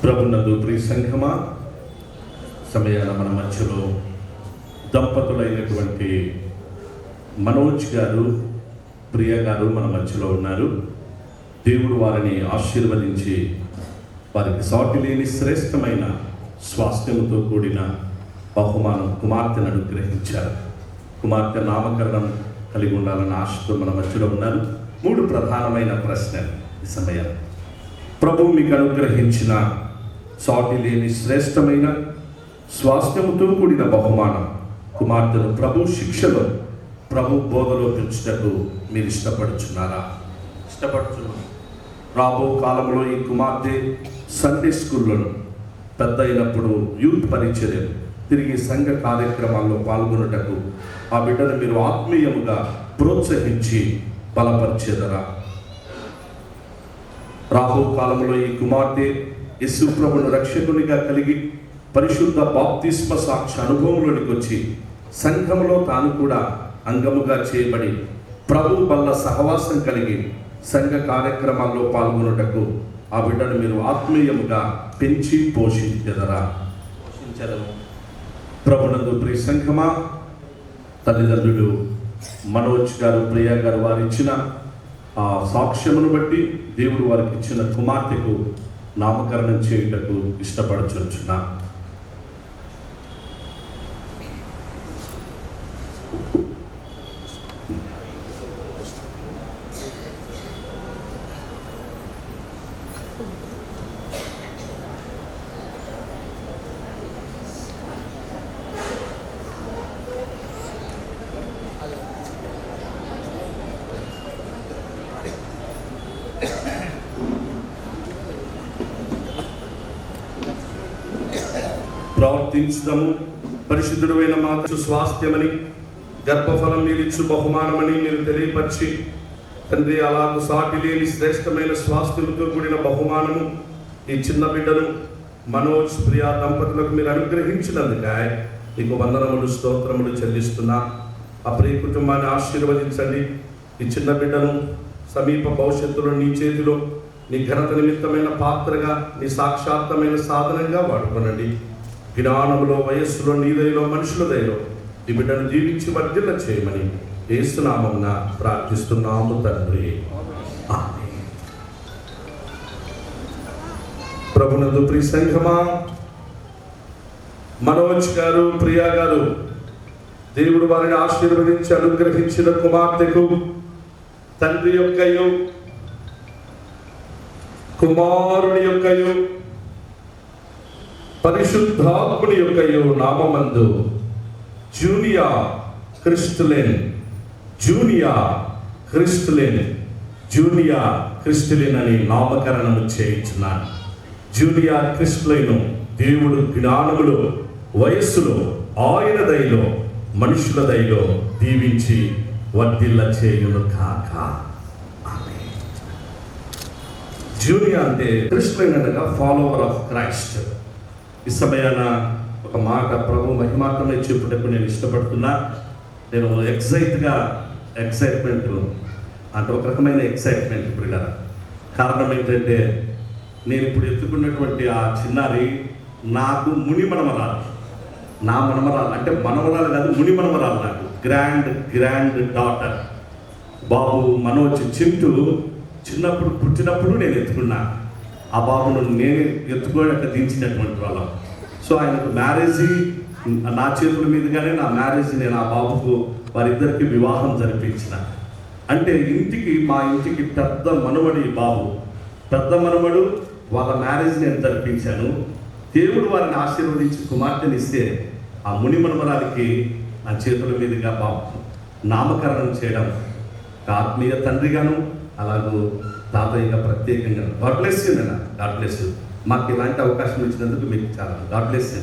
ప్రభునందు ప్రియ సంఘమా, సమయాన మన మధ్యలో దంపతులైనటువంటి మనోజ్ గారు, ప్రియ గారు మన మధ్యలో ఉన్నారు. దేవుడు వారిని ఆశీర్వదించి వారికి సాటి లేని శ్రేష్టమైన స్వాస్థ్యముతో కూడిన బహుమానం కుమార్తెను అనుగ్రహించారు. కుమార్తె నామకరణం కలిగి ఉండాలన్న ఆశతో మన మధ్యలో ఉన్నారు. 3 ప్రధానమైన ప్రశ్నలు ఈ సమయం. ప్రభు మీకు అనుగ్రహించిన సాటి లేని శ్రేష్టమైన స్వాస్థ్యముతో కూడిన బహుమానం కుమార్తెను ప్రభు శిక్షలో, ప్రభు బోధలో పెంచుటకు మీరు ఇష్టపడుచున్నారా? ఇష్టపడుచున్నారు. రాబో కాలంలో ఈ కుమార్తె సండే స్కూల్లోను, పెద్ద అయినప్పుడు యూత్ పరిచర్యలు, తిరిగి సంఘ కార్యక్రమాల్లో పాల్గొనుటకు ఆ బిడ్డను మీరు ఆత్మీయముగా ప్రోత్సహించి బలపరిచేదరా? రాబో కాలంలో ఈ కుమార్తె యేసు ప్రభువును రక్షకునిగా కలిగి పరిశుద్ధ బాప్తిస్మ సాక్షి అనుభవంలోనికి వచ్చి సంఘంలో తాను కూడా అంగముగా చేయబడి ప్రభు వల్ల సహవాసం కలిగి సంఘ కార్యక్రమాల్లో పాల్గొనుటకు ఆ బిడ్డను మీరు ఆత్మీయముగా పెంచి పోషించెదరా? ప్రభునందు ప్రియ సంఘమా, తల్లిదండ్రులు మనోజ్ గారు, ప్రియ గారు వారు ఇచ్చిన ఆ సాక్ష్యమును బట్టి దేవుడు వారికి ఇచ్చిన కుమార్తెకు నామకరణం చేయుటకు ఇష్టపడుచున్నా. ప్రార్థించుదాము. పరిశుద్ధుడైన మాకు స్వాస్థ్యమని, గర్భఫలం మీరిచ్చు బహుమానమని మీరు తెలియపరిచి, తండ్రి అలాగూ సాటి లేని శ్రేష్టమైన స్వాస్థ్యముతో కూడిన బహుమానము ఈ చిన్న బిడ్డను మనోజ్, ప్రియా దంపతులకు మీరు అనుగ్రహించినందుకే మీకు వందనములు, స్తోత్రములు చెల్లిస్తున్నా. ఆ ప్రియ కుటుంబాన్ని ఆశీర్వదించండి. ఈ చిన్న బిడ్డను సమీప భవిష్యత్తులో నీ చేతిలో నీ ఘనత నిమిత్తమైన పాత్రగా, నీ సాక్షాత్తమైన సాధనంగా వాడుకోనండి. జ్ఞానములో, వయస్సులో, నీ దయలో, మనుషుల దయలో ఈ బిడ్డను జీవించి వర్ధిల్ల చేయమని యేసు నామమున ప్రార్థిస్తున్నాము తండ్రి. ఆమేన్. ప్రభునందు ప్రియ సంఘమా, మనోజ్ గారు, ప్రియా గారు దేవుడు వారిని ఆశీర్వదించి అనుగ్రహించిన కుమార్తెకు తండ్రి యొక్కయు కుమారుని యొక్కయు పరిశుద్ధాత్ముని యొక్కయు నామమందు జూనియా క్రిస్టులెన్ అని నామకరణము చేయించున్నాను. జూనియా క్రిస్టులెను దేవుడు జ్ఞానములో, వయస్సులో, ఆయన దయలో, మనుషుల దయలో దీవించి వర్ధిల్ల చేయును కాక. జూనియా అంటే క్రిస్టులెన్ అనగా ఫాలోవర్ ఆఫ్ క్రైస్ట్. ఈ సమయాన ఒక మాట ప్రభు మహిమాత్మనే చెప్పుటకు నేను ఇష్టపడుతున్నా. నేను ఎక్సైట్మెంట్ అంటే ఒక రకమైన ఎక్సైట్మెంట్ ఇప్పుడు కదా. కారణం ఏంటంటే నేను ఇప్పుడు ఎత్తుకున్నటువంటి ఆ చిన్నారి నాకు ముని మనమరాలు, నా మనమరాలు అంటే మనమరాలు కాదు, ముని మనమరాలు. నాకు గ్రాండ్ డాటర్ బాబు మనోజ్ చింటూ చిన్నప్పుడు పుట్టినప్పుడు నేను ఎత్తుకున్నా. ఆ బాబును నేను ఎత్తుకోవడానికి దించినటువంటి వాళ్ళం. సో ఆయనకు మ్యారేజీ నా చేతుల మీదుగానే నా మ్యారేజ్ నేను ఆ బాబుకు వారిద్దరికి వివాహం జరిపించిన. అంటే మా ఇంటికి పెద్ద మనవడు ఈ బాబు, పెద్ద మనవడు, వాళ్ళ మ్యారేజ్ నేను జరిపించాను. దేవుడు వారిని ఆశీర్వదించి కుమార్తెని ఇస్తే ఆ ముని మనమరాలికి నా చేతుల మీదుగా బాబు నామకరణం చేయడం ఆత్మీయ తండ్రిగాను, అలాగూ తాతయ్యగా ప్రత్యేకంగా గాడ్ బ్లెస్ యూ. మాకు ఇలాంటి అవకాశం ఇచ్చినందుకు మీకు చాలా గాడ్ బ్లెస్ యూ.